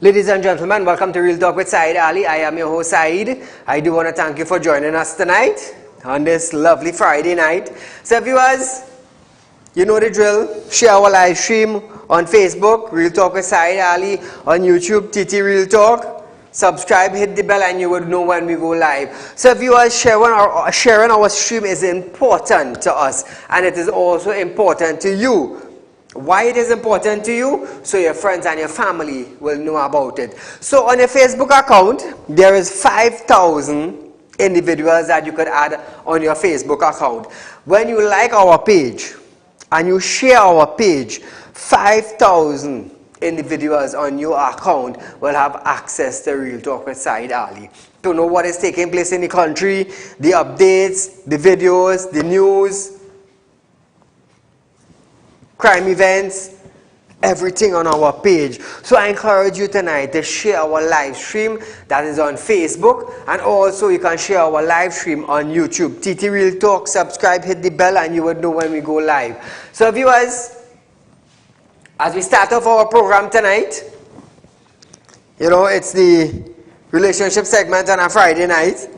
Ladies and gentlemen, welcome to Real Talk with Saieed Ali. I am your host Saeed. I do want to thank you for joining us tonight on this lovely Friday night. So viewers, you know the drill. Share our live stream on Facebook, Real Talk with Saieed Ali, on YouTube, TT Real Talk. Subscribe, hit the bell, and you will know when we go live. So viewers, sharing our stream is important to us, and it is also important to you. Why it is important to you? So your friends and your family will know about it. So on your Facebook account, there is 5,000 individuals that you could add on your Facebook account. When you like our page and you share our page, 5,000 individuals on your account will have access to Real Talk with Saieed Ali. To know what is taking place in the country, the updates, the videos, the news, crime events, everything on our page. So I encourage you tonight to share our live stream that is on Facebook, and also you can share our live stream on YouTube. TT Real Talk, subscribe, hit the bell, and you will know when we go live. So viewers, as we start off our program tonight, you know, it's the relationship segment on a Friday night.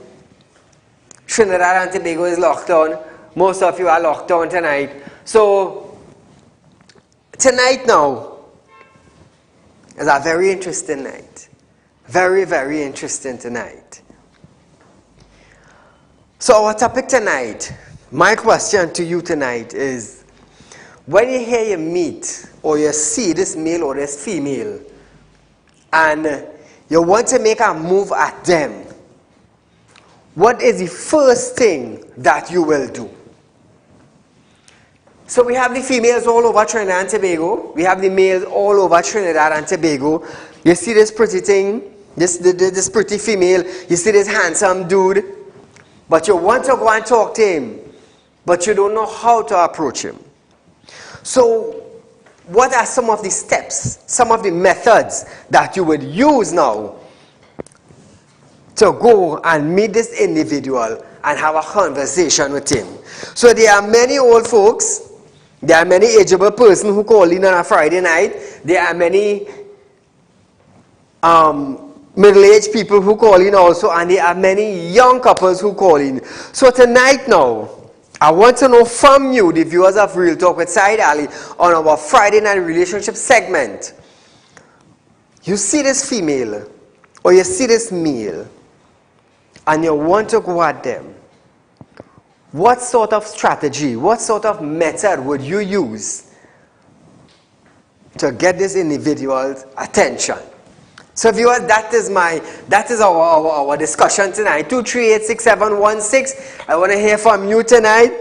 Trinidad and Tobago is locked down. Most of you are locked down tonight. So tonight now is a very interesting night. Very, very interesting tonight. So our topic tonight, my question to you tonight is, when you hear you meet or you see this male or this female and you want to make a move at them, what is the first thing that you will do? So we have the females all over Trinidad and Tobago. We have the males all over Trinidad and Tobago. You see this pretty thing, this pretty female. You see this handsome dude. But you want to go and talk to him, but you don't know how to approach him. So what are some of the steps, some of the methods that you would use now to go and meet this individual and have a conversation with him? So there are many old folks. There are many ageable persons who call in on a Friday night. There are many middle-aged people who call in also, and there are many young couples who call in. So tonight now, I want to know from you, the viewers of Real Talk with Saieed Ali, on our Friday night relationship segment. You see this female or you see this male and you want to go at them. What sort of strategy, what sort of method would you use to get this individual's attention? So viewers, that is our discussion tonight. 2386716. I want to hear from you tonight.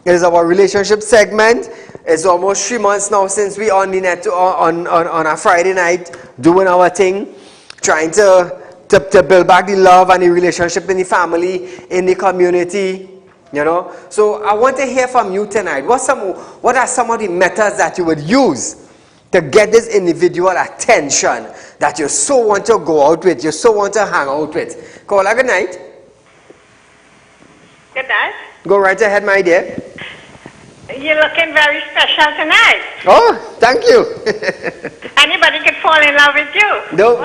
It is our relationship segment. It's almost 3 months now since we on the net on a Friday night doing our thing, trying to build back the love and the relationship in the family, in the community. You know, so I want to hear from you tonight. What are some of the methods that you would use to get this individual attention that you so want to go out with, you so want to hang out with? Caller, good night. Good night. Go right ahead, my dear. You're looking very special tonight. Oh, thank you. Anybody could fall in love with you. No,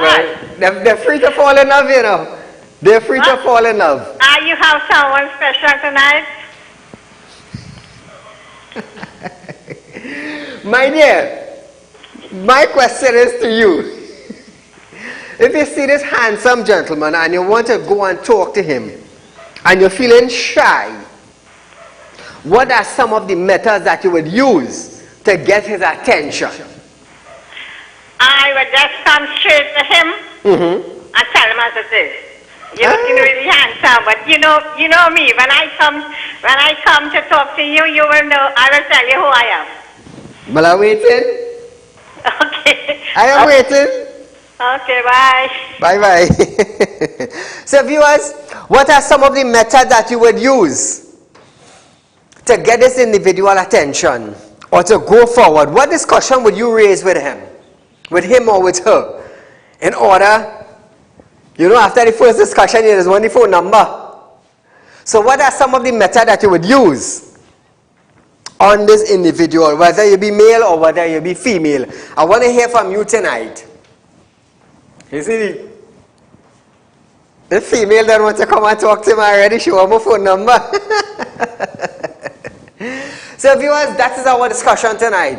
they're free to fall in love, you know. They're free to fall in love. You have someone special tonight? My dear, my question is to you. If you see this handsome gentleman and you want to go and talk to him and you're feeling shy, what are some of the methods that you would use to get his attention? I would just come straight to him and tell him as it is. You're looking really handsome, but you know me. When I come to talk to you, you will know. I will tell you who I am. Well, I'm waiting. Okay. I am waiting. Okay, bye. Bye-bye. So viewers, what are some of the methods that you would use to get this individual attention or to go forward? What discussion would you raise with him or with her, in order, you know, after the first discussion, you just want the phone number. So what are some of the methods that you would use on this individual, whether you be male or whether you be female? I want to hear from you tonight. You see, the female that wants to come and talk to him already, show him a phone number. So viewers, that is our discussion tonight.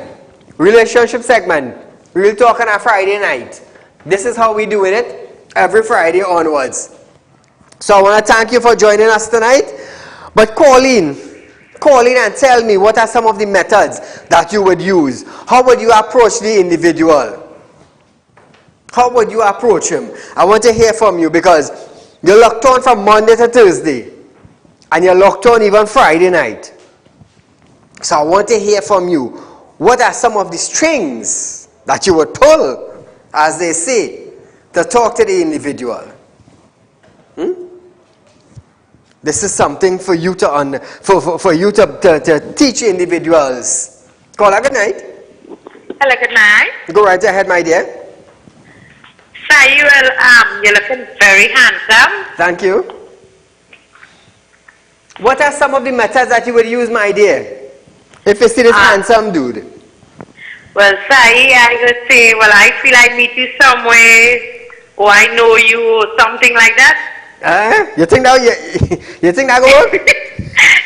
Relationship segment. Real talk on a Friday night. This is how we do it every Friday onwards. So I want to thank you for joining us tonight. But call in and tell me what are some of the methods that you would use. How would you approach the individual? How would you approach him? I want to hear from you because you're locked on from Monday to Thursday. And you're locked on even Friday night. So I want to hear from you. What are some of the strings that you would pull, as they say, to talk to the individual? This is something for you to teach individuals. Caller, good night. Hello, good night. Go right ahead, my dear. Saieed, you're looking very handsome. Thank you. What are some of the methods that you would use, my dear, if you see this handsome dude? Well, Saieed, I would say, well, I feel I meet you somewhere, or I know you, or something like that. You think that will work?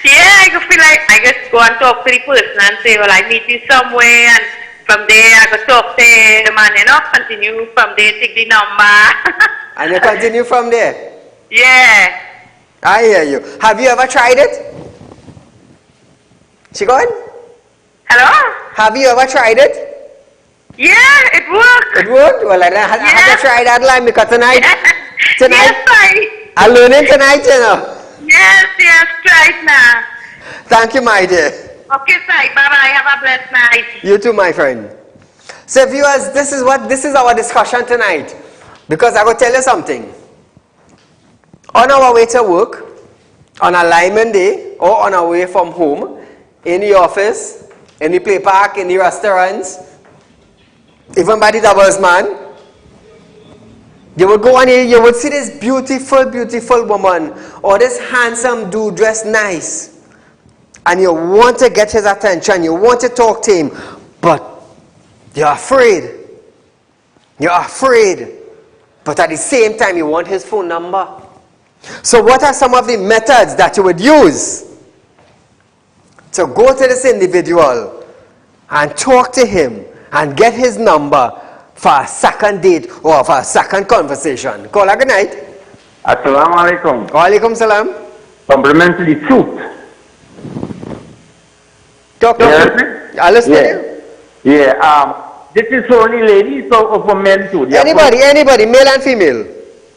Yeah, I could feel like I just go and talk to the person and say, well, I meet you somewhere, and from there I could talk to him and, continue from there, take the number. And you continue from there? Yeah. I hear you. Have you ever tried it? She gone? Hello? Have you ever tried it? Yeah, it worked. It worked? Well, I have to try that line because tonight, Yes, I. I'm learning tonight, Yes, right now. Thank you, my dear. Okay, Sai. Bye-bye. Have a blessed night. You too, my friend. So, viewers, this is our discussion tonight. Because I will tell you something. On our way to work, on a lineman day, or on our way from home, in the office, in the play park, in the restaurants, even by the doubles man, you would go on here, you would see this beautiful, beautiful woman, or this handsome dude dressed nice. And you want to get his attention, you want to talk to him, but you're afraid. You're afraid. But at the same time, you want his phone number. So what are some of the methods that you would use to go to this individual and talk to him and get his number for a second date or for a second conversation? Caller, good night. Assalamu alaikum. Wa alaikum salam. Compliment to the truth. Talk to me. I listen to you. Yeah. This is for only ladies or for men too? Anybody, male and female.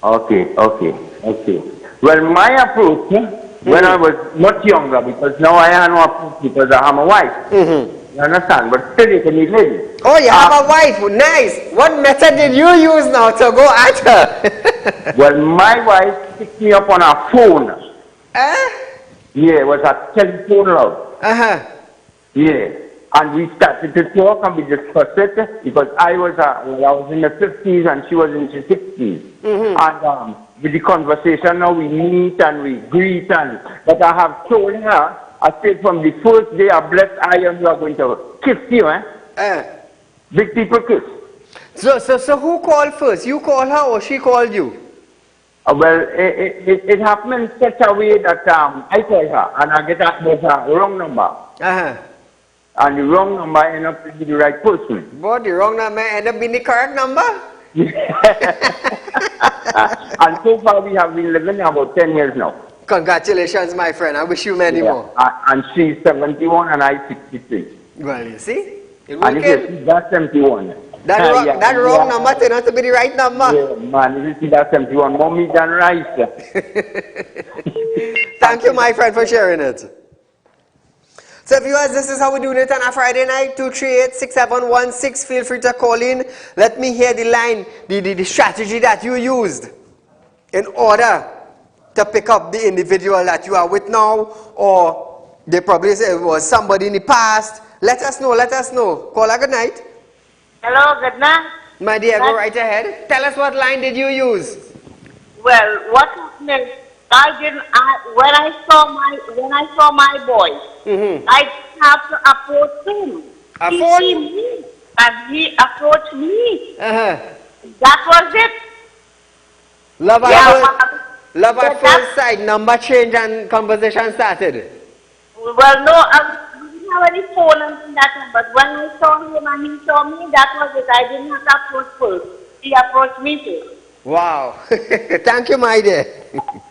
Okay. Well, my approach when I was much younger, because now I have no approach because I have a wife. You understand? But still you can meet ladies. Oh, you have a wife. Nice. What method did you use now to go at her? Well, my wife picked me up on her phone. Yeah, it was a telephone love. Yeah. And we started to talk and we discussed it because I was in the 50s and she was in the 60s. And with the conversation now we meet and we greet but I have told her, I said from the first day I blessed I am you are going to kiss you, Big people kiss. So who called first? You called her or she called you? Well, it happened in such a way that I called her and I get a wrong number. And the wrong number ended up being the right person. What, the wrong number ended up being the correct number? And so far we have been living about 10 years now. Congratulations, my friend. I wish you many more. And she's 71 and I 63. Well, you see? And she's that 71. That wrong number turned out to be the right number. Yeah, man, you see that 71. Mommy done right. Thank you, my friend, for sharing it. So viewers, this is how we're doing it on a Friday night, 238-6716. Feel free to call in. Let me hear the line, the strategy that you used in order to pick up the individual that you are with now, or they probably say it was somebody in the past. Let us know. Caller, good night. Hello, good night. My dear, go right ahead. Tell us what line did you use? Well, what happened is, when I saw my boy, I have to approach him. He see me, and he approached me. That was it. Love Yeah, love at but first sight, number change and conversation started. well, no, we didn't have any phone until that time, but when I saw him and he saw me, that was it. I didn't have to approach first. He approached me first. Wow. Thank you, my dear.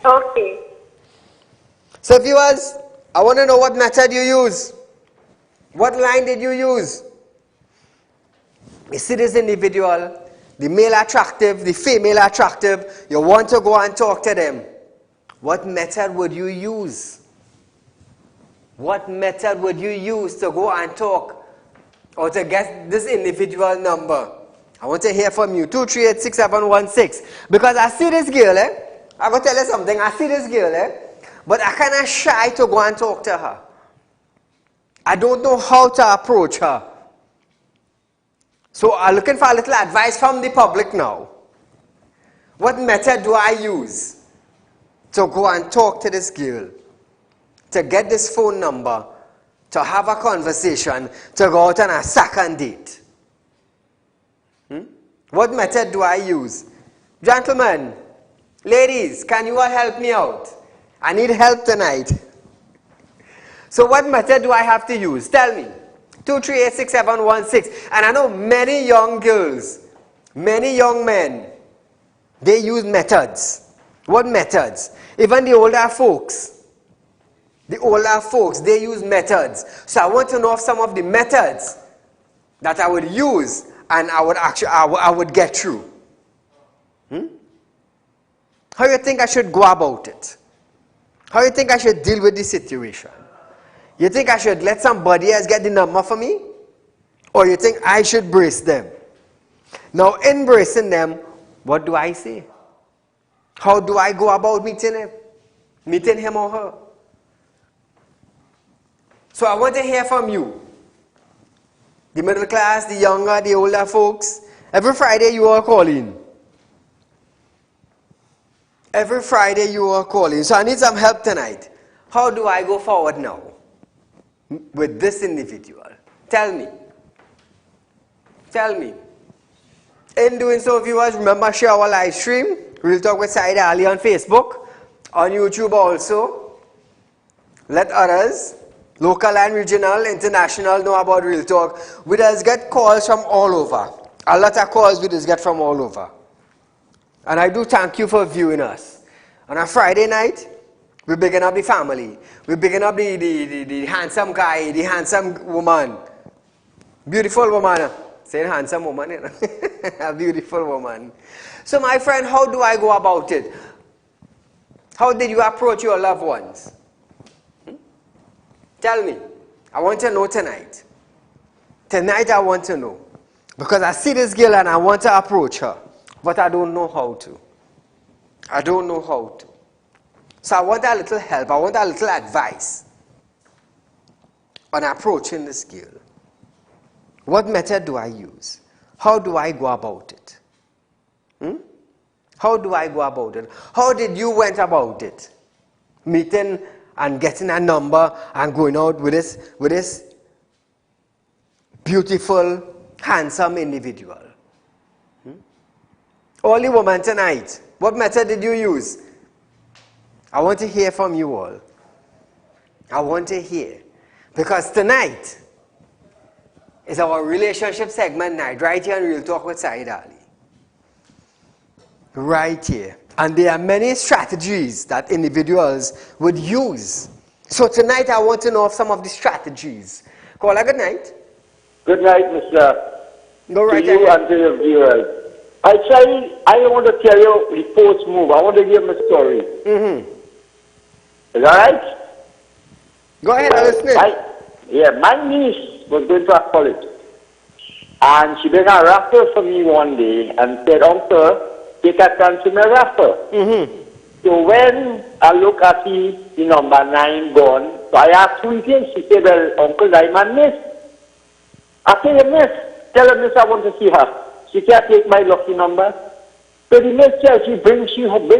Okay. So viewers, I want to know what method you use. What line did you use? You see this individual, the male attractive, the female attractive, you want to go and talk to them. What method would you use? What method would you use to go and talk or to get this individual number? I want to hear from you. 2386716. Because I see this girl, I'm going to tell you something. I see this girl, but I kind of shy to go and talk to her. I don't know how to approach her. So I'm looking for a little advice from the public now. What method do I use to go and talk to this girl? To get this phone number, to have a conversation, to go out on a second date? What method do I use? Gentlemen, ladies, can you all help me out? I need help tonight. So what method do I have to use? Tell me. 2386716. And I know many young girls, many young men, they use methods. What methods? Even the older folks, they use methods. So I want to know some of the methods that I would use and I would get through. How you think I should go about it? How you think I should deal with this situation? You think I should let somebody else get the number for me? Or you think I should brace them? Now, in bracing them, what do I say? How do I go about meeting him? Meeting him or her? So I want to hear from you. The middle class, the younger, the older folks. Every Friday you are calling. Every Friday you are calling. So I need some help tonight. How do I go forward now with this individual? Tell me. Tell me. In doing so, viewers, remember share our live stream. Real Talk with Saieed Ali on Facebook, on YouTube also. Let others, local and regional, international, know about Real Talk. We just get calls from all over. A lot of calls we just get from all over. And I do thank you for viewing us. On a Friday night, we begin up the family. We begin up the handsome guy, the handsome woman. Beautiful woman. Saying handsome woman, you know? A beautiful woman. So my friend, how do I go about it? How did you approach your loved ones? Tell me. I want to know tonight. Tonight I want to know. Because I see this girl and I want to approach her. But I don't know how to. I don't know how to. So I want a little help. I want a little advice on approaching this girl. What method do I use? How do I go about it? How do I go about it? How did you went about it? Meeting and getting a number and going out with this beautiful, handsome individual. Only woman tonight. What method did you use? I want to hear from you all. I want to hear. Because tonight is our relationship segment night, right here on Real Talk with Saieed Ali. Right here. And there are many strategies that individuals would use. So tonight I want to know of some of the strategies. Caller, good night. Good night, Mr. Go right to you ahead. and to your viewers. I want to tell you the post move. I want to give them a story. Is that right? Go ahead, I'm listening. My niece was going to college. And she brought a raffle for me one day and said, Uncle, take a chance to my raffle. So when I look at the number 9 gone, so I asked who it is. She said, well, Uncle, I'm a miss. I said, miss, tell her miss I want to see her. She can't take my lucky number. So the miss said she bring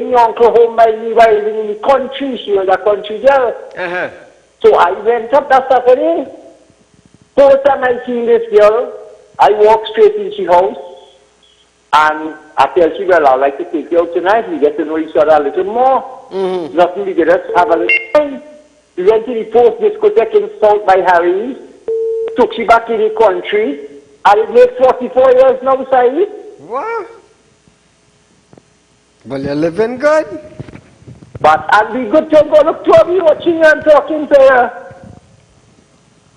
your uncle home by me while living in the country. She was a country girl. So I went up that Saturday. First time I seen this girl, I walked straight into the house. And I tell she, well, I'd like to take you out tonight. We get to know each other a little more. Nothing, we get us have a little time. We went to the post discotheque in South by Harry's. Took she back in the country. And it makes 44 years now, Saeed. Wow. Well, you're living good. But I'd be good to go look to me watching you and talking to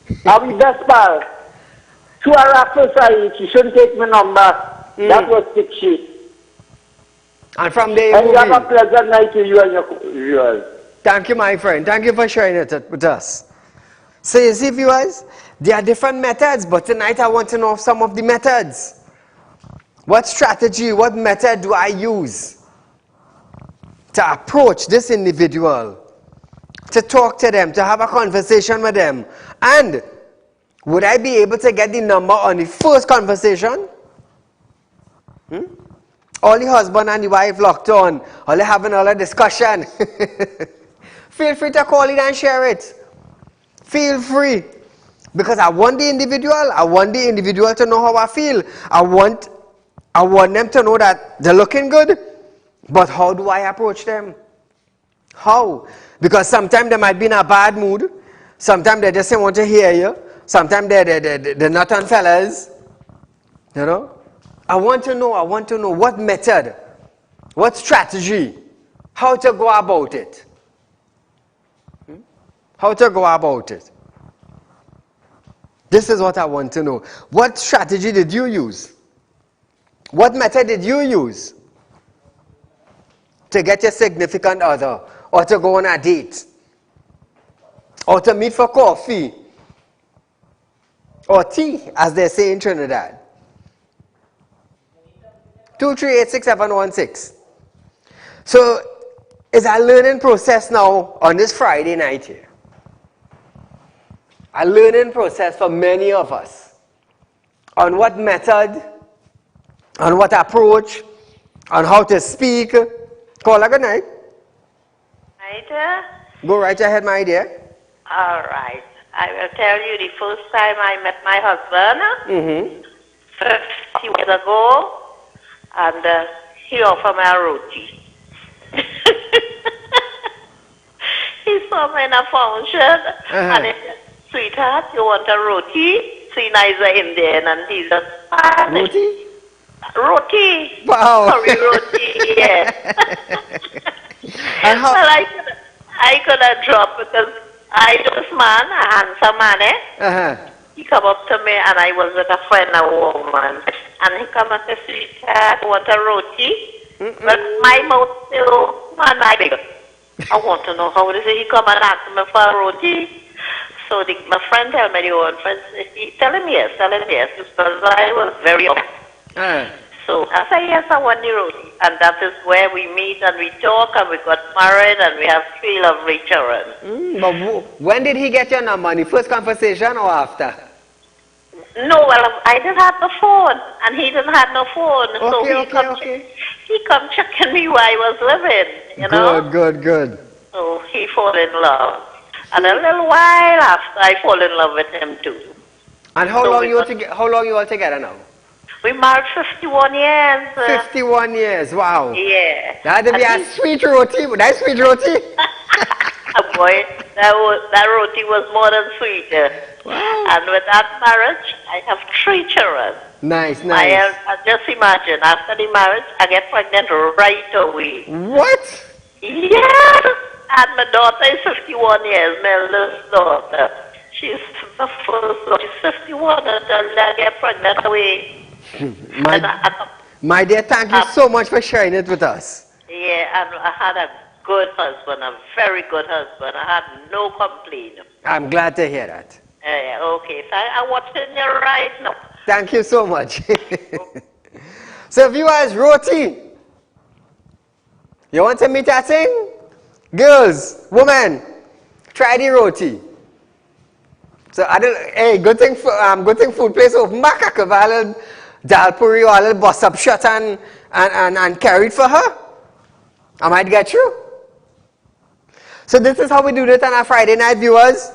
you. I'll be best pal. To a raffle, Saeed. She shouldn't take my number. That was 6 sheets. And from there and you have a pleasant night to you and your viewers. Thank you, my friend. Thank you for sharing it with us. So you see, viewers, there are different methods, but tonight I want to know some of the methods. What strategy, what method do I use to approach this individual, to talk to them, to have a conversation with them? And would I be able to get the number on the first conversation? All the husband and the wife locked on, all they having all a discussion. Feel free to call it and share it. Feel free. Because I want the individual to know how I feel. I want them to know that they're looking good. But how do I approach them? How? Because sometimes they might be in a bad mood. Sometimes they just want to hear you. Sometimes they're not on fellas. You know? I want to know what method, what strategy, how to go about it. How to go about it. This is what I want to know. What strategy did you use? What method did you use to get your significant other, or to go on a date, or to meet for coffee, or tea, as they say in Trinidad? 2386716. So it's a learning process now on this Friday night here. A learning process for many of us on what method, on what approach, on how to speak. Caller, good night. Right? Go right ahead, my dear. All right. I will tell you the first time I met my husband. 50 years ago. And he offered me a roti. He saw me in a function and he said, sweetheart, you want a roti? See, now he's an Indian and he's a Spanish. Roti? Roti. Wow. Sorry, roti, yes. And how? Well, I could have dropped because I know this man, a handsome man, He come up to me and I was with a friend, a woman. And he come and said, sweetheart, want a roti? But my mouth still, man, I beg. I want to know how it is. He come and ask me for a roti. So my friend tell me, the old friend, he tell him yes, because I was very young. So I say, yes, I want the roti. And that is where we meet and we talk and we got married and we have 3 lovely children. But when did he get your number? In the first conversation or after? No, well, I didn't have the phone, and he didn't have no phone. He come checking me where I was living, you know. Good. So he fall in love. And a little while after, I fall in love with him too. And how long you all together now? We married 51 years. 51 years, wow. Yeah. That had to be a sweet roti. That sweet roti? Boy, that roti was more than sweet. Wow. And with that marriage, I have 3 children. Nice. I just imagine, after the marriage, I get pregnant right away. What? Yes. And my daughter is 51 years, my eldest daughter. She's the first, she's 51 and I get pregnant away. My dear, thank you so much for sharing it with us. Yeah, and I had a good husband, a very good husband. I had no complaint. I'm glad to hear that. Okay, so I'm watching you right now. Thank you so much. So viewers, roti. You want to meet that thing? Girls, women, try the roti. So good thing food place open back. I could have a little dal puri or a little bus up shut and carried for her. I might get you. So this is how we do it on our Friday night, viewers.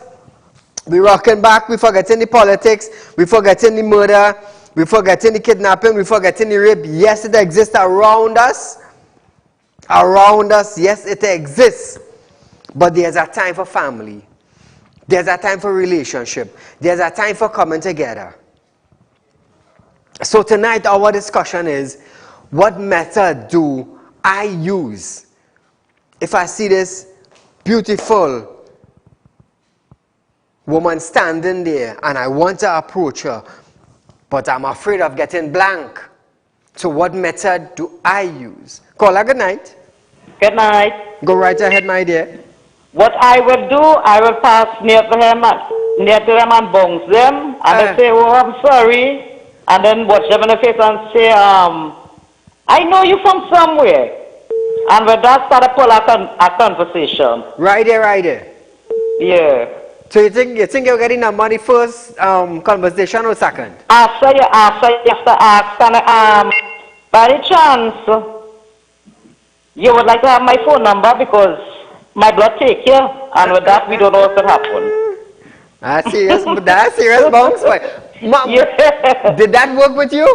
We rocking back, we forgetting the politics, we forgetting the murder, we're forgetting the kidnapping, we're forgetting the rape. Yes, it exists around us. Around us, yes, it exists. But there's a time for family. There's a time for relationship. There's a time for coming together. So tonight our discussion is, what method do I use if I see this beautiful woman standing there and I want to approach her, but I'm afraid of getting blank? So what method do I use? Caller, good night. Good night. Go right ahead, my dear. What I will do, I will pass near to them and bounce them, and they say, oh, I'm sorry. And then watch them in the face and say, I know you from somewhere. And with that, start to pull a conversation. Right there, right there. Yeah. So you think you're getting the money first conversation or second? After you have to ask, and by the chance, you would like to have my phone number because my blood take you, and with that, we don't know what could happen. That's serious bounce. Mom, yeah. Did that work with you?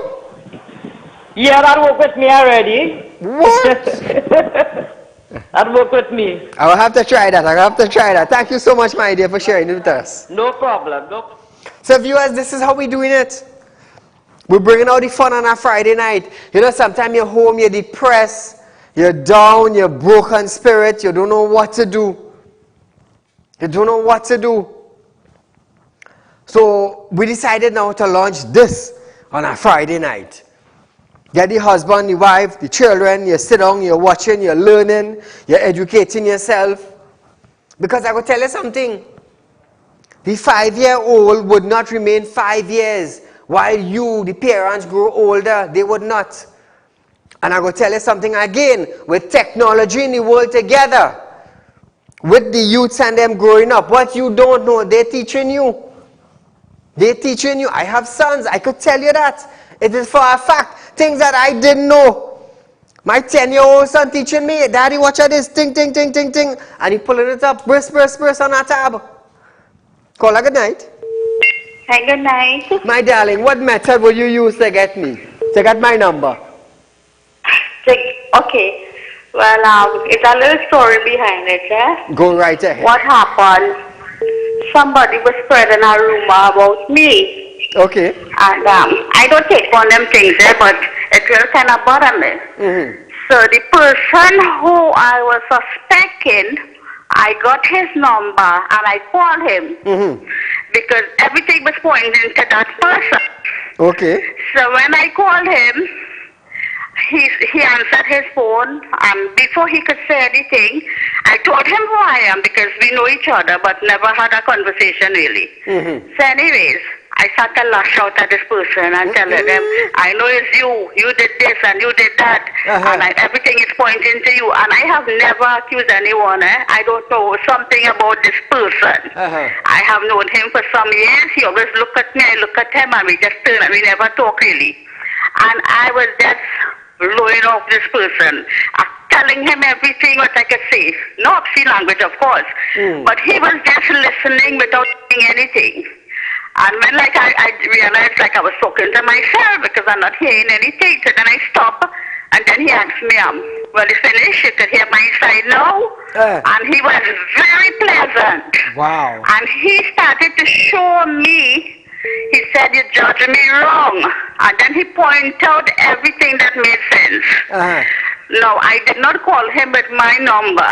Yeah, that worked with me already. What? That worked with me. I'll have to try that. Thank you so much, my dear, for sharing it with us. No problem. No. So viewers, this is how we're doing it. We're bringing out the fun on a Friday night. You know, sometimes you're home, you're depressed, you're down, you're broken spirit, you don't know what to do. So we decided now to launch this on a Friday night. Get the husband, the wife, the children, you sit down, you're watching, you're learning, you're educating yourself. Because I will tell you something. The 5-year-old would not remain 5 years while you, the parents, grow older. They would not. And I will tell you something again. With technology in the world together, with the youths and them growing up, what you don't know, they're teaching you. I have sons, I could tell you that. It is for a fact. Things that I didn't know. My 10-year-old son teaching me, Daddy, watch out this, ting, ting, ting, ting, ting. And he pulling it up, burst on a tab. Caller, good night. Hi, good night. My darling, what method will you use to get my number? Okay. Well, it's a little story behind it, yeah? Go right ahead. What happened? Somebody was spreading a rumor about me. Okay. And I don't take on them things there, but it will kind of bother me. Mm-hmm. So the person who I was suspecting, I got his number and I called him. Mm-hmm. Because everything was pointing to that person. Okay. So when I called him, he answered his phone, and before he could say anything, I told him who I am because we know each other but never had a conversation really. Mm-hmm. So anyways, I started to lash out at this person and telling them, I know it's you did this and you did that, and everything is pointing to you, and I have never accused anyone. I don't know something about this person. I have known him for some years. He always look at me, I look at him, and we just turn and we never talk really. And I was just blowing off this person, telling him everything what I could say. No obscene language, of course, but he was just listening without saying anything. And when I realized I was talking to myself because I'm not hearing anything, so then I stopped, and then he asked me, well, you finished? You could hear my side now? And he was very pleasant. Wow. And he started to show me. He said, you're judging me wrong. And then he pointed out everything that made sense. No, I did not call him with my number.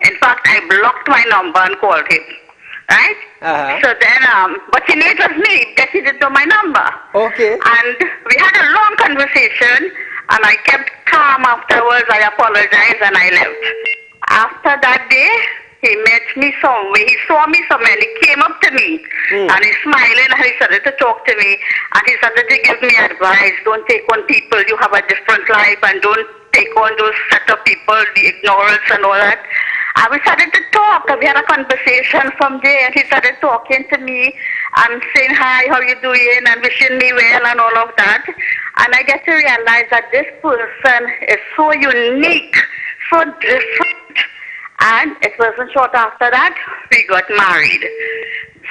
In fact, I blocked my number and called him. Right? So then, but he knew it was me because he didn't know my number. Okay. And we had a long conversation, and I kept calm afterwards. I apologized, and I left. After that day, he met me somewhere. He saw me somewhere, and he came up to me, and he's smiling, and he started to talk to me, and he started to give me advice. Don't take on people. You have a different life, and don't take on those set of people, the ignorance and all that. And we started to talk. We had a conversation from there, and he started talking to me and saying, hi, how you doing, and wishing me well and all of that. And I get to realize that this person is so unique, so different. And it wasn't short after that, we got married.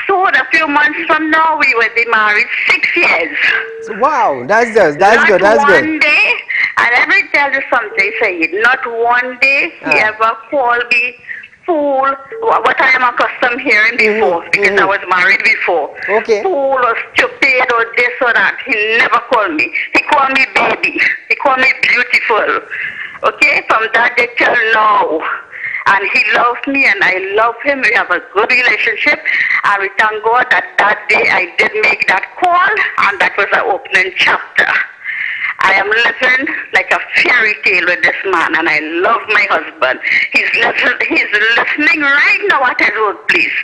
So the few months from now, we will be married 6 years. Wow, that's good. That's Not good. That's one good. day, and let me tell you something, Saeed. Not one day he ever called me fool, what I am accustomed hearing before, because I was married before. Okay. Fool or stupid or this or that. He never called me. He called me baby. He called me beautiful. Okay, from that day till now. And he loves me and I love him. We have a good relationship. And we thank God that that day I did make that call, and that was an opening chapter. I am living like a fairy tale with this man, and I love my husband. He's listening right now at his workplace.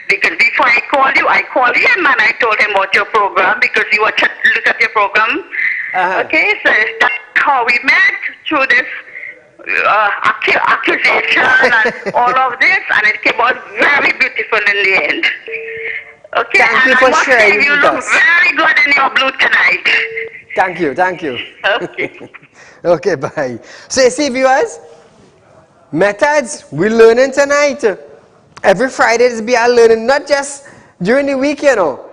Because before I called you, I called him and I told him about your program, because he watched look at your program. Okay, so that's how we met, through this accusation and all of this, and it came out very beautiful in the end. Okay, Thank you for sharing with us. You look very good in your blue tonight. Thank you, thank you. Okay. Okay, bye. So you see, viewers, methods we're learning tonight. Every Friday is be our learning, not just during the week, you know,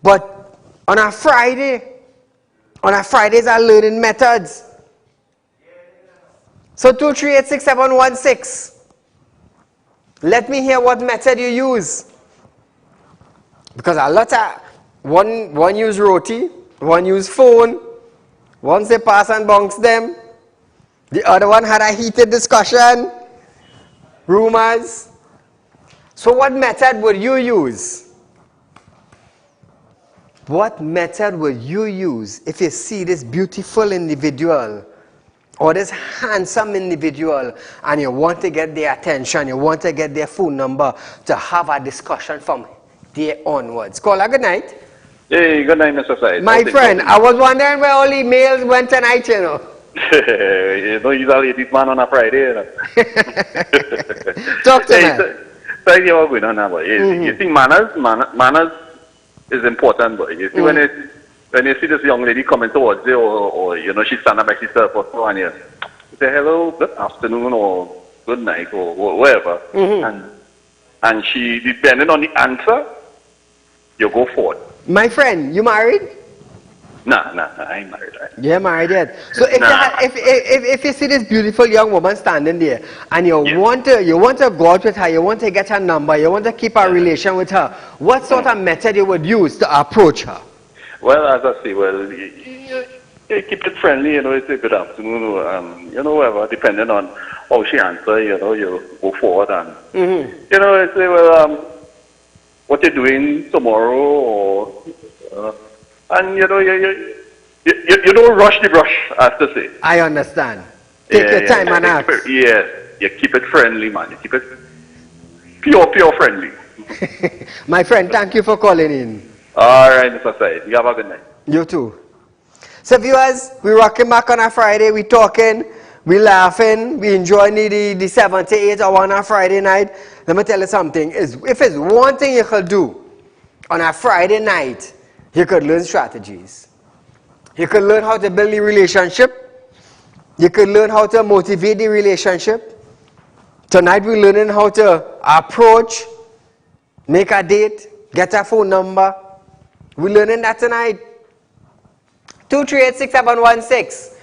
but on a Fridays are learning methods. So 2386716. Let me hear what method you use. Because a lot of one use roti, one use phone, one say pass and bounce them. The other one had a heated discussion, rumors. So what method would you use? What method would you use if you see this beautiful individual or this handsome individual and you want to get their attention, you want to get their phone number to have a discussion from there onwards? Caller, good night. Hey, good night, Mr. Said. My friend, I was wondering where all emails went tonight, you know. You know, he's a ladies man on a Friday, you know. Talk to me. So you know what's going on now, boy. You see, manners is important, boy. You see, when you see this young lady coming towards you, or you know, she stand up by herself or so, and you say hello, good afternoon, or good night, or whatever, and she, depending on the answer, you go forward. My friend, you married? Nah, I ain't married. Right? You're married yet. So if you see this beautiful young woman standing there and you want to go out with her, you want to get her number, you want to keep a relation with her, what sort of method you would use to approach her? Well, as I say, you keep it friendly, you know, it's a good afternoon, you know, whatever, depending on how she answers, you know, you go forward and, you know, say, well, what you're doing tomorrow, or, and, you know, you don't rush the brush, as to say. I understand. Take your time and ask. Yes, you keep it friendly, man. You keep it pure friendly. My friend, thank you for calling in. All right, Mr. Said. You have a good night. You too. So viewers, we're rocking back on a Friday. We're talking, we're laughing, we enjoying the 7 to 8 hour on a Friday night. Let me tell you something. If it's one thing you could do on a Friday night, you could learn strategies. You could learn how to build a relationship. You could learn how to motivate the relationship. Tonight we're learning how to approach, make a date, get a phone number. We're learning that tonight. 2386716.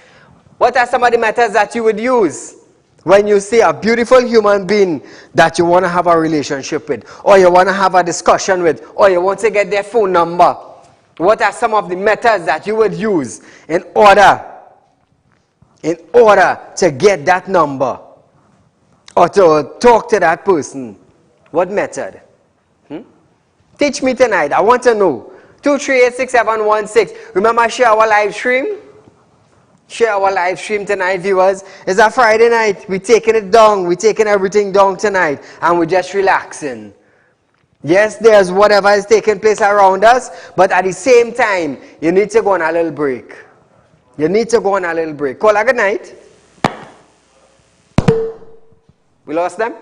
What are some of the methods that you would use when you see a beautiful human being that you want to have a relationship with, or you want to have a discussion with, or you want to get their phone number? What are some of the methods that you would use in order to get that number or to talk to that person? What method? Teach me tonight. I want to know. 2386716. Remember, share our live stream. Share our live stream tonight, viewers. It's a Friday night. We're taking it down. We're taking everything down tonight, and we're just relaxing. Yes, there's whatever is taking place around us, but at the same time, you need to go on a little break. You need to go on a little break. Call a good night. We lost them?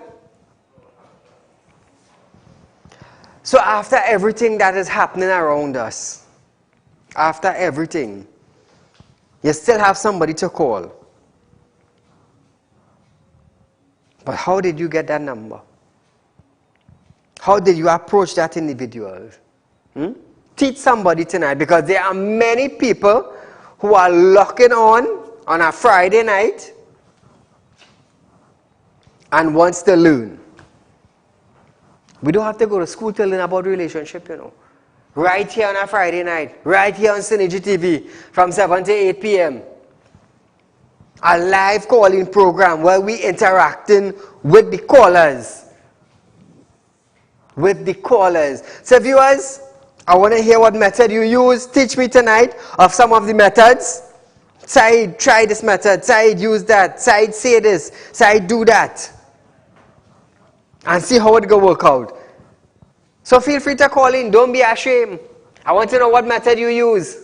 So after everything that is happening around us, after everything, you still have somebody to call. But how did you get that number? How did you approach that individual? Teach somebody tonight, because there are many people who are locking on a Friday night and wants to learn. We don't have to go to school to learn about relationship, you know. Right here on a Friday night, right here on Synergy TV from 7 to 8 p.m. A live calling program where we interacting with the callers. With the callers. So viewers, I want to hear what method you use. Teach me tonight of some of the methods. Saieed, try this method. Saieed, use that. Saieed, say this. Saieed, do that. And see how it will work out. So feel free to call in. Don't be ashamed. I want to know what method you use.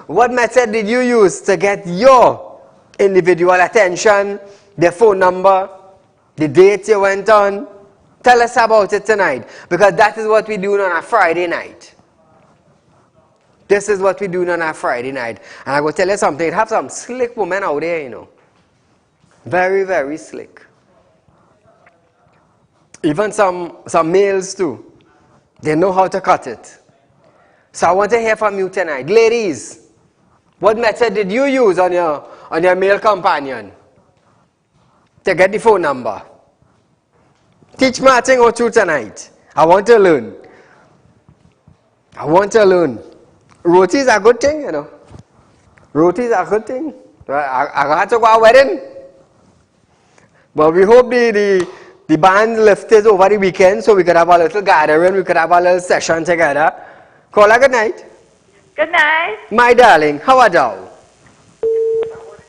What method did you use to get your individual attention, the phone number, the date you went on? Tell us about it tonight, because that is what we do on a Friday night. This is what we do on a Friday night. And I will tell you something. It have some slick women out there, you know. Very, very slick. Even some males too. They know how to cut it. So I want to hear from you tonight. Ladies, what method did you use on your male companion to get the phone number? Teach me a thing or two tonight. I want to learn. I want to learn. Roti is a good thing, you know. Roti is a good thing. I had to go to a wedding. But we hope the band lifted over the weekend so we could have a little gathering, we could have a little session together. Caller, good night. Good night. My darling, how are you?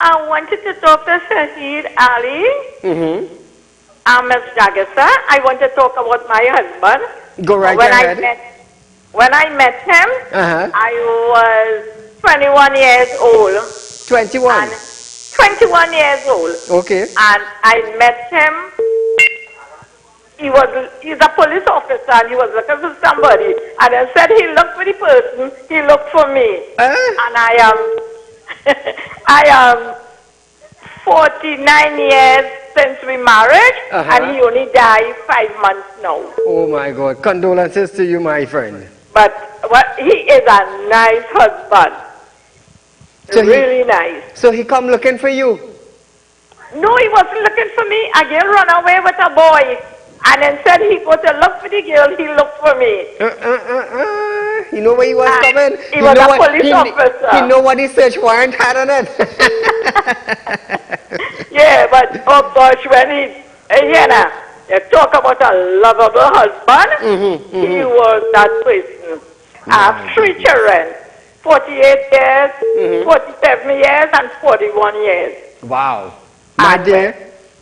I wanted to talk to Saieed Ali. Ms. Jagasa. I want to talk about my husband. Go right ahead. When I met him, I was 21 years old. 21? 21 years old. Okay. And I met him. He's a police officer and he was looking for somebody. And I said he looked for the person, he looked for me. And I am 49 years since we married, and he only died 5 months now. Oh my God. Condolences to you, my friend. But he is a nice husband. So really nice. So he come looking for you? No, he wasn't looking for me. A girl ran away with a boy. And instead he go to look for the girl, he looked for me. You know where he was coming? He was a police officer. He know what his search warrant had on it. Yeah, but oh gosh, when you talk about a lovable husband, he was that person. I have 3 children, 48 years, 47 years, and 41 years. Wow. My dear,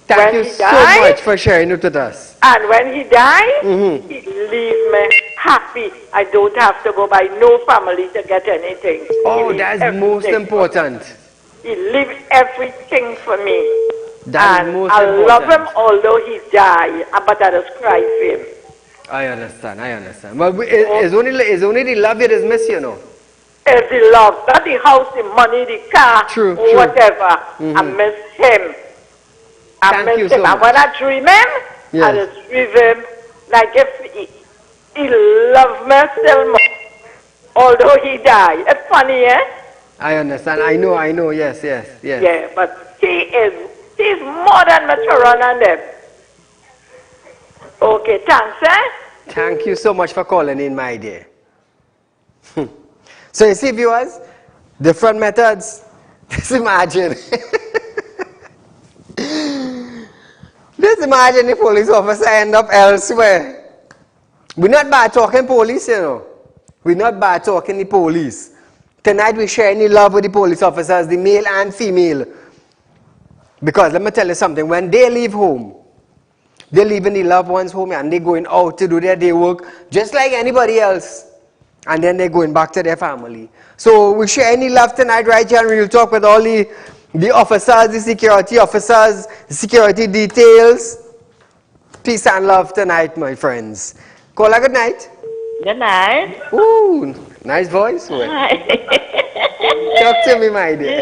thank you so much for sharing it with us. And when he died, he leave me happy. I don't have to go by no family to get anything. Oh, that's most important. He leave everything for me. That's and most I important. love him although he died, but I just cry for him. I understand. Well, it's only the love you just miss, you know. It's the love, not the house, the money, the car, True. whatever. I miss him. Thank you so much. And when I dream him, I just dream him like if he loved me still more, although he died. It's funny, eh? I understand. I know. Yes. Yeah, but he's more than mature than them. Okay, thanks, eh? Thank you so much for calling in, my dear. So you see, viewers, different methods. Just imagine. Just imagine the police officer end up elsewhere. We're not bad talking police, you know. We're not bad talking the police. Tonight we share any love with the police officers, the male and female. Because let me tell you something, when they leave home, they're leaving the loved ones home and they're going out to do their day work just like anybody else. And then they're going back to their family. So we share any love tonight right here and we'll talk with all the officers, the security officers, the security details. Peace and love tonight, my friends. Caller, good night. Good night. Ooh, nice voice. Talk to me, my dear.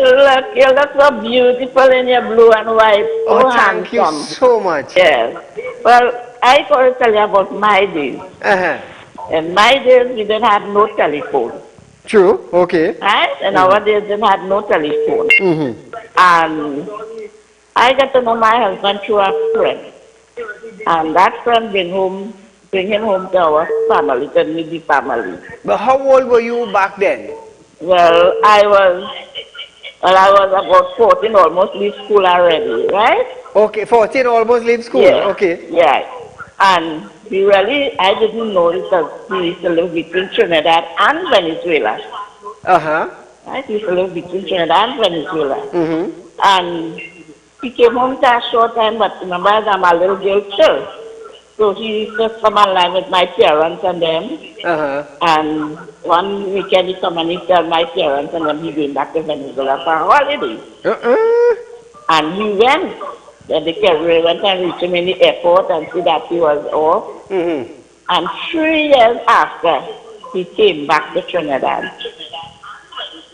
You look so beautiful in your blue and white. Oh, thank you so much. Yes. Well, I got to tell you about my days. In my days, we didn't have no telephone. True, okay. Right? And nowadays, didn't have no telephone. And I got to know my husband through a friend. And that friend bring him home to our family, to meet the family. But how old were you back then? Well, I was about 14, almost leave school already, right? Okay, 14, almost leave school. Yeah. Okay. Yeah. And I didn't know because he used to live between Trinidad and Venezuela. Right? He used to live between Trinidad and Venezuela. And he came home to a short time, but remember, I'm a little girl still. So he used to come online with my parents and them. And one weekend he come and he tell my parents, and then he went back to Venezuela for a holiday. And he went. Then the carrier went and reached him in the airport and see that he was off. And 3 years after, he came back to Trinidad.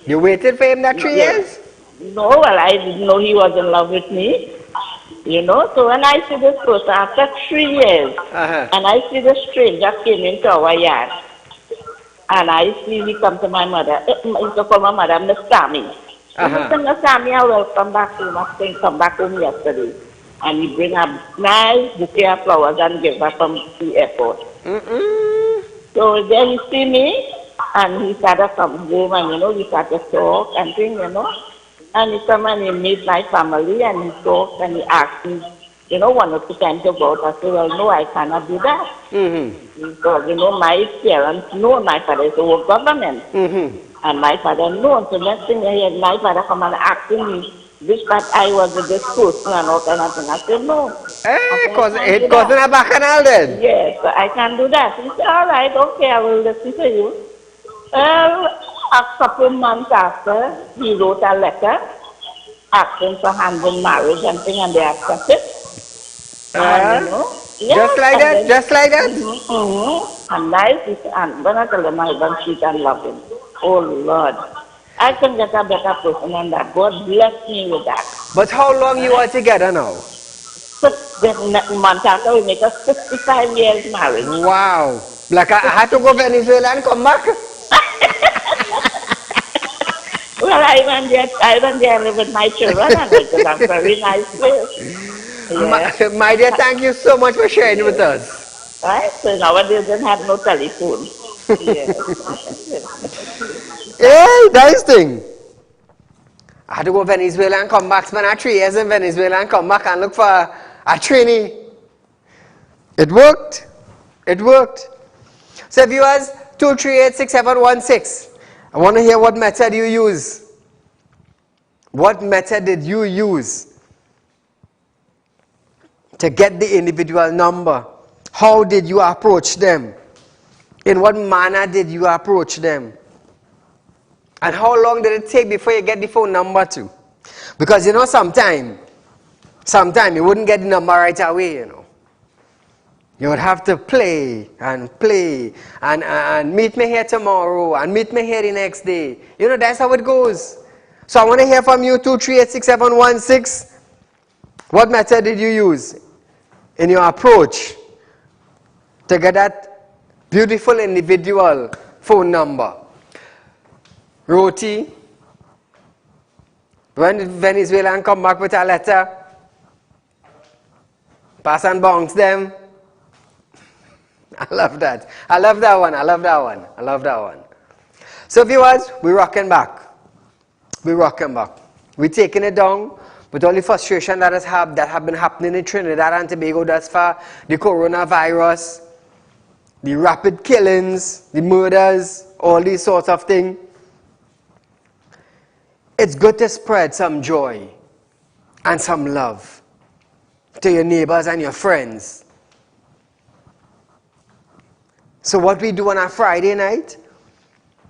You waited for him that 3 years? No, well, I didn't know he was in love with me. You know, so when I see this person after 3 years, and I see the stranger came into our yard, and I see he come to my mother, he used to call my mother Miss Sammy. Mr. Sammy, I welcome back home. I think come back home yesterday. And he bring a nice bouquet of flowers and give her from the airport. So then he see me, and he started come home, and you know, we started to talk and things, you know. And he come and he meet my family, and he talked, and he asked me, you know, 1 or 2 times to go out. I said, well, no, I cannot do that. Because, you know, my parents know my father is a government. And my father knows. So next thing I heard, my father come and ask me, which part I was with this person and all kind of thing. I said, no. It causing a bacchanal then? Yes, so I can do that. He said, all right, okay, I will listen to you. Well, a couple months after, he wrote a letter asking for hand in marriage and thing, and they accepted. And, you know, just like that? Just like that? And nice, and when I tell them my husband sweet and love him, oh Lord, I can get a better person than that. God bless me with that. But how long you are together now? The month after we make us 55 years marriage. Wow. Like I had to go to Venezuela and come back? Well, I went there live with my children, and it's a very nice place. Yeah. My dear, thank you so much for sharing with us. Right? So nowadays they have no telephone. Hey, nice thing. I had to go to Venezuela and come back. Spend 3 years in Venezuela and come back and look for a trainee. It worked. It worked. So viewers, 2386716. I want to hear what method you use. What method did you use to get the individual number? How did you approach them? In what manner did you approach them? And how long did it take before you get the phone number to? Because you know, sometime you wouldn't get the number right away, you know. You would have to play and meet me here tomorrow and meet me here the next day. You know, that's how it goes. So I want to hear from you, 2386716. What method did you use in your approach to get that beautiful individual phone number? Roti, when Venezuelan come back with a letter, pass and bounce them. I love that. I love that one. I love that one. I love that one. So viewers, we're rocking back. We're rocking back. We're taking it down with all the frustration that have been happening in Trinidad and Tobago thus far, the coronavirus, the rapid killings, the murders, all these sorts of things. It's good to spread some joy and some love to your neighbors and your friends. So what we do on a Friday night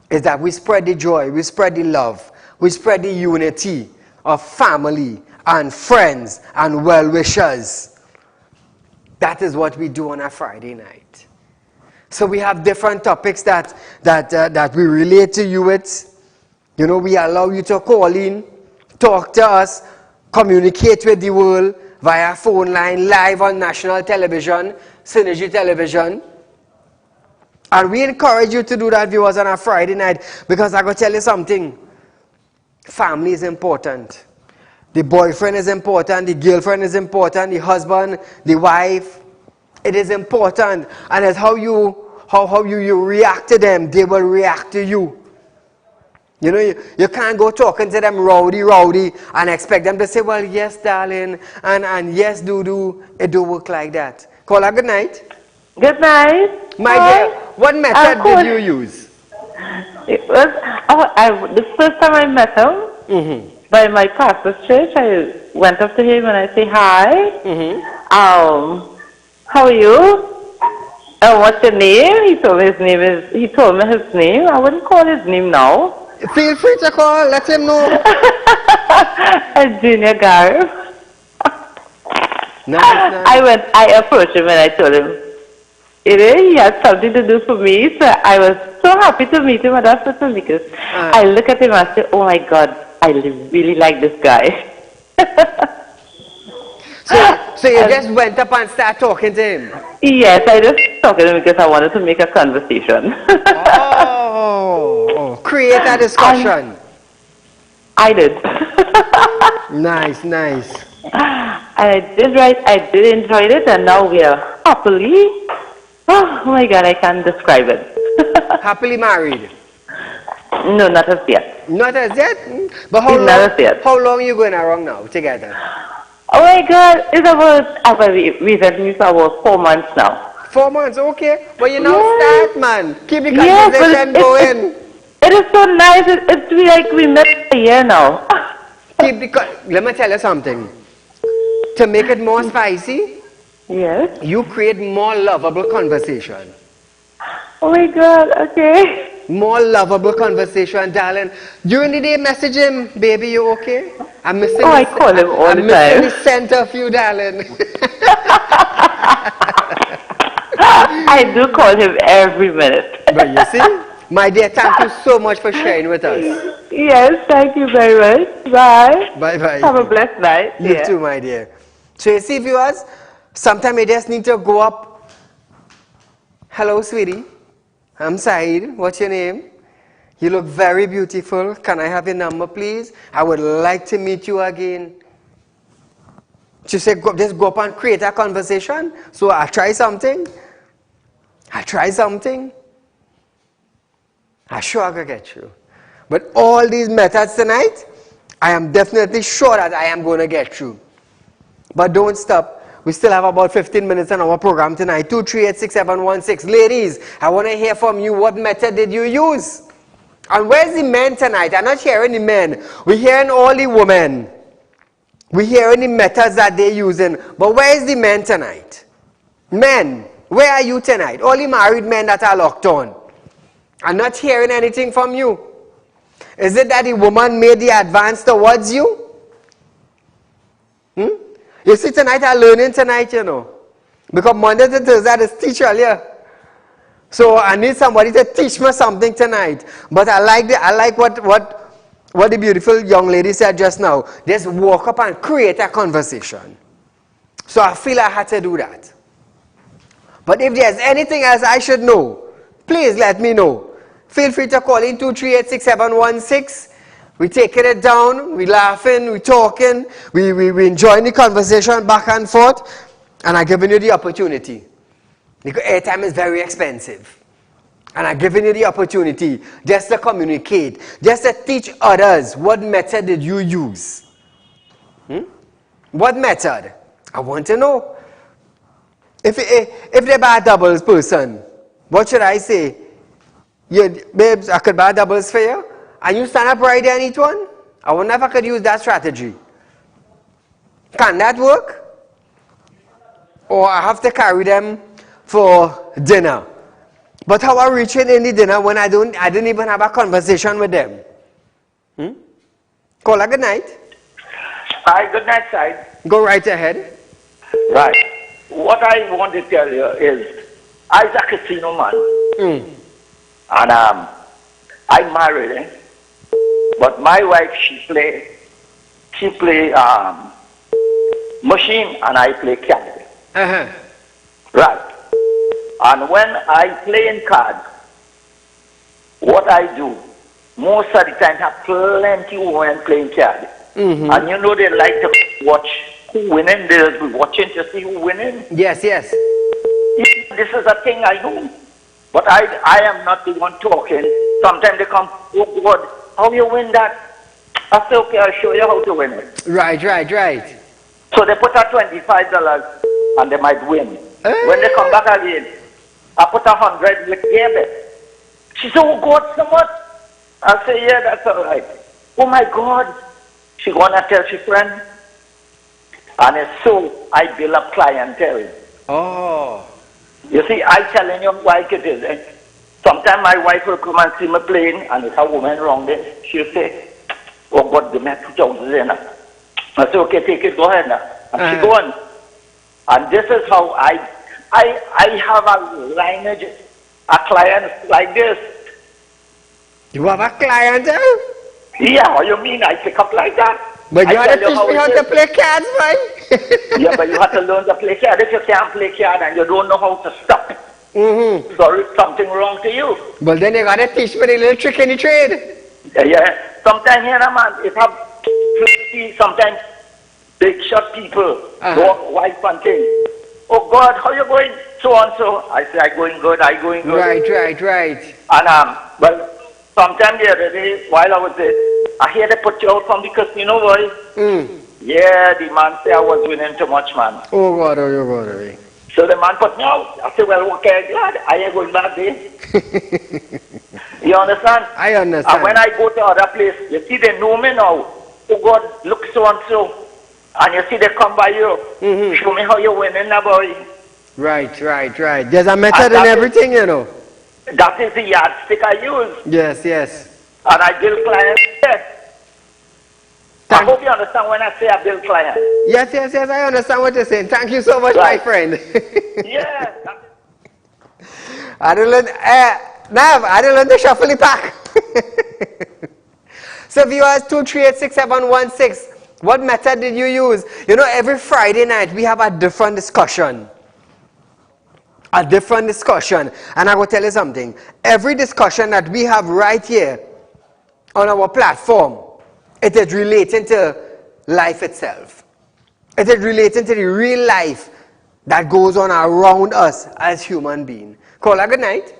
is that we spread the joy, we spread the love, we spread the unity of family and friends and well-wishers. That is what we do on a Friday night. So we have different topics that we relate to you with. You know, we allow you to call in, talk to us, communicate with the world via phone line, live on national television, Synergy Television. And we encourage you to do that, viewers, on a Friday night, because I gotta tell you something. Family is important. The boyfriend is important, the girlfriend is important, the husband, the wife. It is important. And it's how you react to them, they will react to you. You know, you can't go talking to them rowdy, and expect them to say, well, yes, darling, and yes, Dudu. It don't work like that. Caller, good night. Good night. My dear, what method did you use? It was, the first time I met him, by my pastor's church, I went up to him and I say, hi. How are you? What's your name? He told me his name. I wouldn't call his name now. Feel free to call, let him know. Junior Garb. Nice. I approached him and I told him, he had something to do for me. So I was so happy to meet him at that person because I look at him and I say, oh my God, I really like this guy. So you just went up and started talking to him? Yes, I just talked to him because I wanted to make a conversation. Create a discussion. I did. Nice. I did enjoy it, and now we are happily, oh my God, I can't describe it. Happily married? No, not as yet. Not as yet? But how long are you going around now together? Oh my God, it's about recently, it's about 4 months now. 4 months, okay. But you now start, man. Keep the conversation going. It is so nice. It's like we met a year now. Let me tell you something. To make it more spicy, yes, you create more lovable conversation. Oh my God, okay. More lovable conversation, darling. During the day, message him, baby, you okay? I'm missing I call him all the time. I'm missing the scent of you, darling. I do call him every minute. But you see, my dear, thank you so much for sharing with us. Yes, thank you very much. Bye. Bye. Have a blessed night. You too, my dear. So you see, viewers, sometimes you just need to go up. Hello, sweetie. I'm Saeed. What's your name? You look very beautiful. Can I have your number, please? I would like to meet you again. She said, just go up and create a conversation. So I try something. I sure I can get you. But all these methods tonight, I am definitely sure that I am going to get you. But don't stop. We still have about 15 minutes on our program tonight. 2386716. Ladies, I want to hear from you. What method did you use? And where's the men tonight? I'm not hearing the men. We're hearing all the women. We're hearing the methods that they're using. But where's the men tonight? Men, where are you tonight? All the married men that are locked on. I'm not hearing anything from you. Is it that the woman made the advance towards you? You see, tonight I'm learning tonight, you know. Because Monday to Thursday I just teach earlier. So I need somebody to teach me something tonight. But I like what the beautiful young lady said just now. Just walk up and create a conversation. So I feel I had to do that. But if there's anything else I should know, please let me know. Feel free to call in 2386716. We're taking it down, we're laughing, we're talking, we're enjoying the conversation back and forth, and I'm giving you the opportunity. Because airtime is very expensive. And I'm giving you the opportunity just to communicate, just to teach others what method did you use. What method? I want to know. If they buy doubles person, what should I say? Babes, I could buy doubles for you? And you stand up right there and eat one? I wonder if I could use that strategy. Can that work? Or I have to carry them for dinner. But how I reach it in the dinner when I didn't even have a conversation with them? Caller, good night. Hi, good night, Said. Go right ahead. Right. What I want to tell you is, I'm a casino man. And I'm married, but my wife, she play machine and I play card. Right. And when I play in cards, what I do, most of the time have plenty of women playing cards. And you know they like to watch who winning. They'll be watching to see who winning. Yes, yes. This is a thing I do. But I am not the one talking. Sometimes they come, oh God, how you win that? I say, okay, I'll show you how to win it. Right, right, right. So they put out $25 and they might win. When they come back again, I put 100 with David. She said, oh God, so much? I say, yeah, that's all right. Oh my God. She gonna tell her friend. And it's so I build up clientele. Oh. You see, I telling you why it is. Sometimes my wife will come and see me playing, and it's a woman wrong there. She'll say, oh God, give me 2,000 in. I say, okay, take it, go ahead now. And she go on. And this is how I have a lineage, a client like this. You have a client? Yeah, what you mean? I pick up like that. But you have to teach me how to play cards, man. Yeah, but you have to learn to play cards. If you can't play cards and you don't know how to stop, there is something wrong to you. But then you got to teach me the little trick in the trade. Yeah. Sometimes here, man, it have 50, sometimes big shot people, wife and thing. Oh God, how you going? So and so. I say, I going good, I going good. Right. And well, sometimes the other day, while I was there, I hear they put you out from the casino, boy. Yeah, the man say I was winning too much, man. Oh God, oh God. So the man put me out. I said, well, okay, glad. I ain't going back there. You understand? I understand. And when I go to other place, you see they know me now. Oh God, look so and so. And you see they come by you. Show me how you're winning now, boy. Right. There's a method in everything, you know. That is the yardstick I use. Yes. And I build clients there. I hope you understand when I say I build clients. Yes, I understand what you're saying. Thank you so much, my friend. Yeah. I didn't learn the shuffle pack. So viewers, 2386716, what method did you use? You know, every Friday night we have a different discussion. And I will tell you something. Every discussion that we have right here on our platform, it is relating to life itself. It is relating to the real life that goes on around us as human beings. Caller, good night.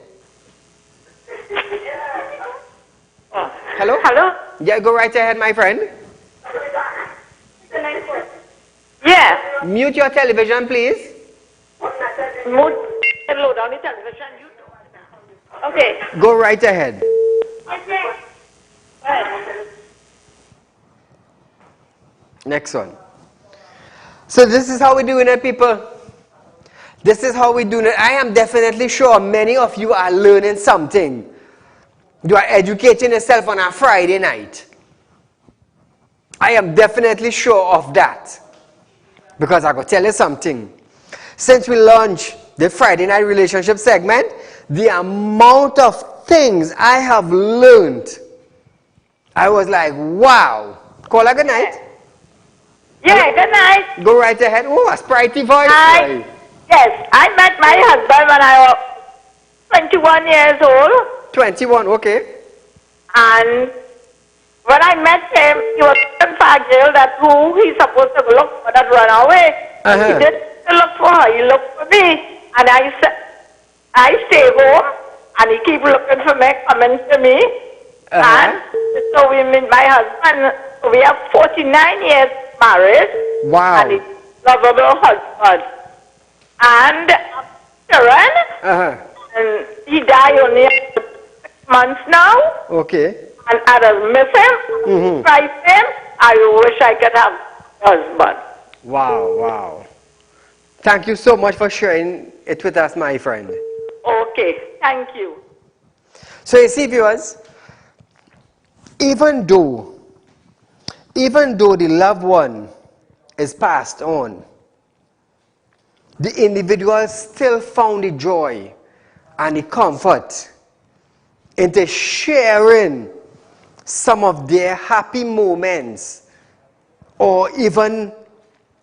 Hello? Yeah, go right ahead, my friend. Yeah. Mute your television, please. Low down the television. Okay. Go right ahead. Next one. So this is how we're doing it, people. This is how we're doing it. I am definitely sure many of you are learning something. You are educating yourself on a Friday night. I am definitely sure of that. Because I could tell you something. Since we launched the Friday night relationship segment, the amount of things I have learned, I was like, wow. Caller, good night. Yeah, good night. Go right ahead. Oh, a sprightly voice. Yes, I met my husband when I was 21 years old. 21, okay. And when I met him, he was a fat girl that who he's supposed to look for that run away. He didn't look for her, he looked for me. And I stay home, and he keep looking for me, coming to me. And so we meet my husband. We have 49 years married. Wow. And he's a lovable husband. And children, and he died only 6 months now. Okay. And I just miss him, Christ him. I wish I could have a husband. Wow. Thank you so much for sharing it with us, my friend. Okay, thank you. So you see, viewers, even though the loved one is passed on, the individual still found the joy and the comfort into sharing some of their happy moments, or even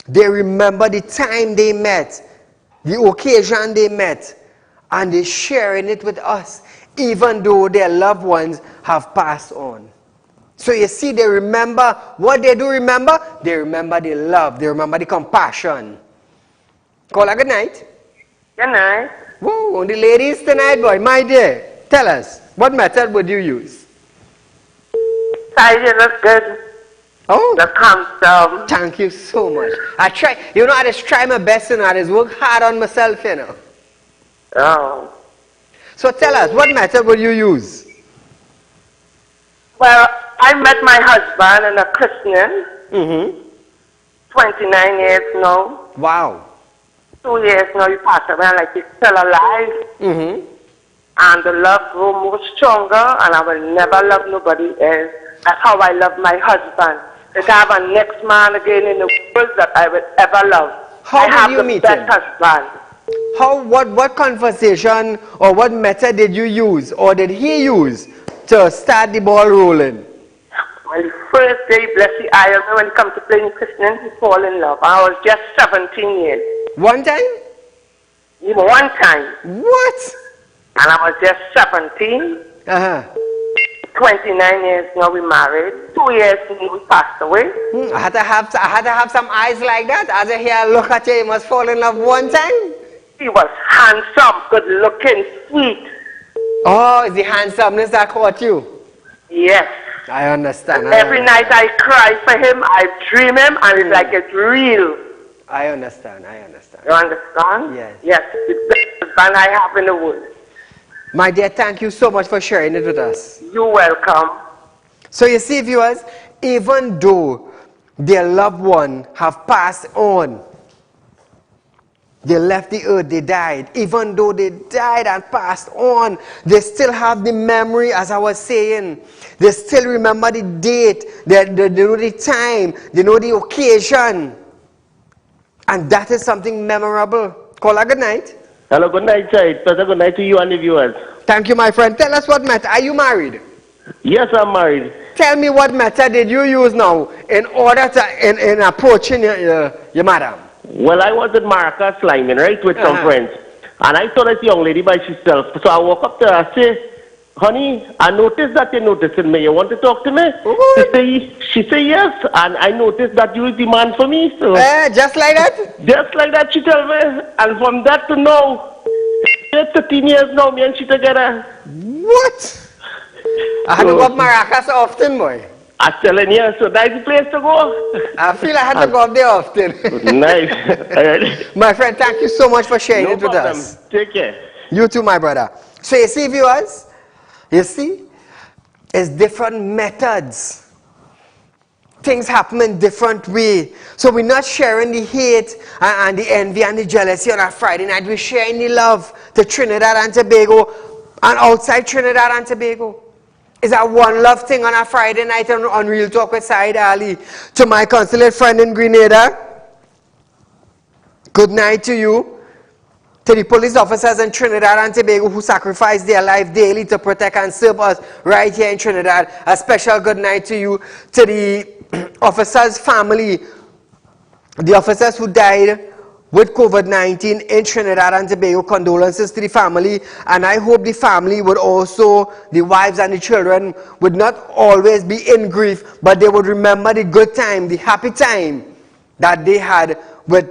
they remember the time they met, the occasion they met, and they're sharing it with us, even though their loved ones have passed on. So you see, they remember what they do remember. They remember the love. They remember the compassion. Call a good night. Good night. Whoa, only ladies tonight, boy. My dear, tell us, what method would you use? Saeed, you look good. Oh, Look handsome. thank you so much. I try, I just try my best, I just work hard on myself, Oh. So tell us, what method will you use? Well, I met my husband in a christening. 29 years now. Wow. 2 years now he passed away, like he's still alive. And the love grew more stronger, and I will never love nobody else. That's how I love my husband. If I have a next man again in the world that I will ever love. How did you meet him? Husband. What conversation or what method did you use or did he use to start the ball rolling? Well, the first day, bless the eye, when he come to play in christening, he fall in love. I was just 17 years. One time? One time. What? And I was just 17. 29 years now we married. 2 years since we passed away. I had to have some eyes like that. As I hear look at you, you must fall in love one time. He was handsome, good looking, sweet. Oh, it's the handsomeness that caught you. Yes. I understand. Every night I cry for him, I dream him, and it's like it's real. I understand. You understand? Yes. Yes, the best husband I have in the world. My dear, thank you so much for sharing it with us. You're welcome. So you see, viewers, even though their loved one have passed on, they left the earth, they died. Even though they died and passed on, they still have the memory, as I was saying. They still remember the date, they know the time, they know the occasion. And that is something memorable. Call a good night. Hello, good night, Said. Good night to you and the viewers. Thank you, my friend. Tell us what method. Are you married? Yes, I'm married. Tell me what method did you use now in order to in approaching your madam? Well, I was at Maracas climbing, right, with some friends. And I saw this young lady by herself. So I walk up to her and say, honey, I noticed that you're noticing me. You want to talk to me? She say yes. And I noticed that you is the man for me. So just like that? Just like that, she tell me. And from that to now, 13 years now, me and she together. What? I had to go up Maracas often, boy. I'm telling you, so that's the place to go. I feel I had to go up there often. Nice. My friend, thank you so much for sharing it with us. Take care. You too, my brother. So you see, viewers, you see, it's different methods. Things happen in different ways. So we're not sharing the hate and the envy and the jealousy on our Friday night. We're sharing the love to Trinidad and Tobago and outside Trinidad and Tobago. It's a one love thing on a Friday night on Real Talk with Saieed Ali. To my consulate friend in Grenada, good night to you. To the police officers in Trinidad and Tobago who sacrifice their life daily to protect and serve us right here in Trinidad, a special good night to you. To the officers' family, the officers who died with COVID-19 in Trinidad and Tobago, condolences to the family, and I hope the family would also, the wives and the children, would not always be in grief, but they would remember the good time, the happy time that they had with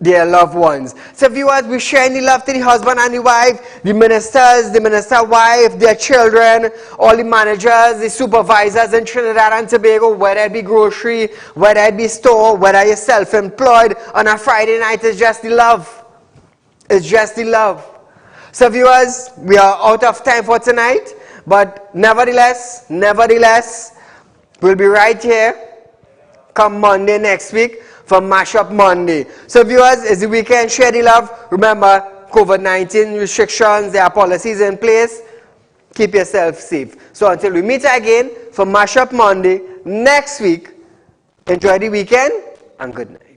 their loved ones. So viewers, we share the love to the husband and the wife, the ministers, the minister wife, their children, all the managers, the supervisors in Trinidad and Tobago, whether it be grocery, whether it be store, whether you're self-employed, on a Friday night, it's just the love. It's just the love. So viewers, we are out of time for tonight, but nevertheless, we'll be right here come Monday next week for Mashup Monday. So viewers, it's the weekend, share the love. Remember, COVID-19 restrictions, there are policies in place. Keep yourself safe. So until we meet again for Mashup Monday next week, enjoy the weekend and good night.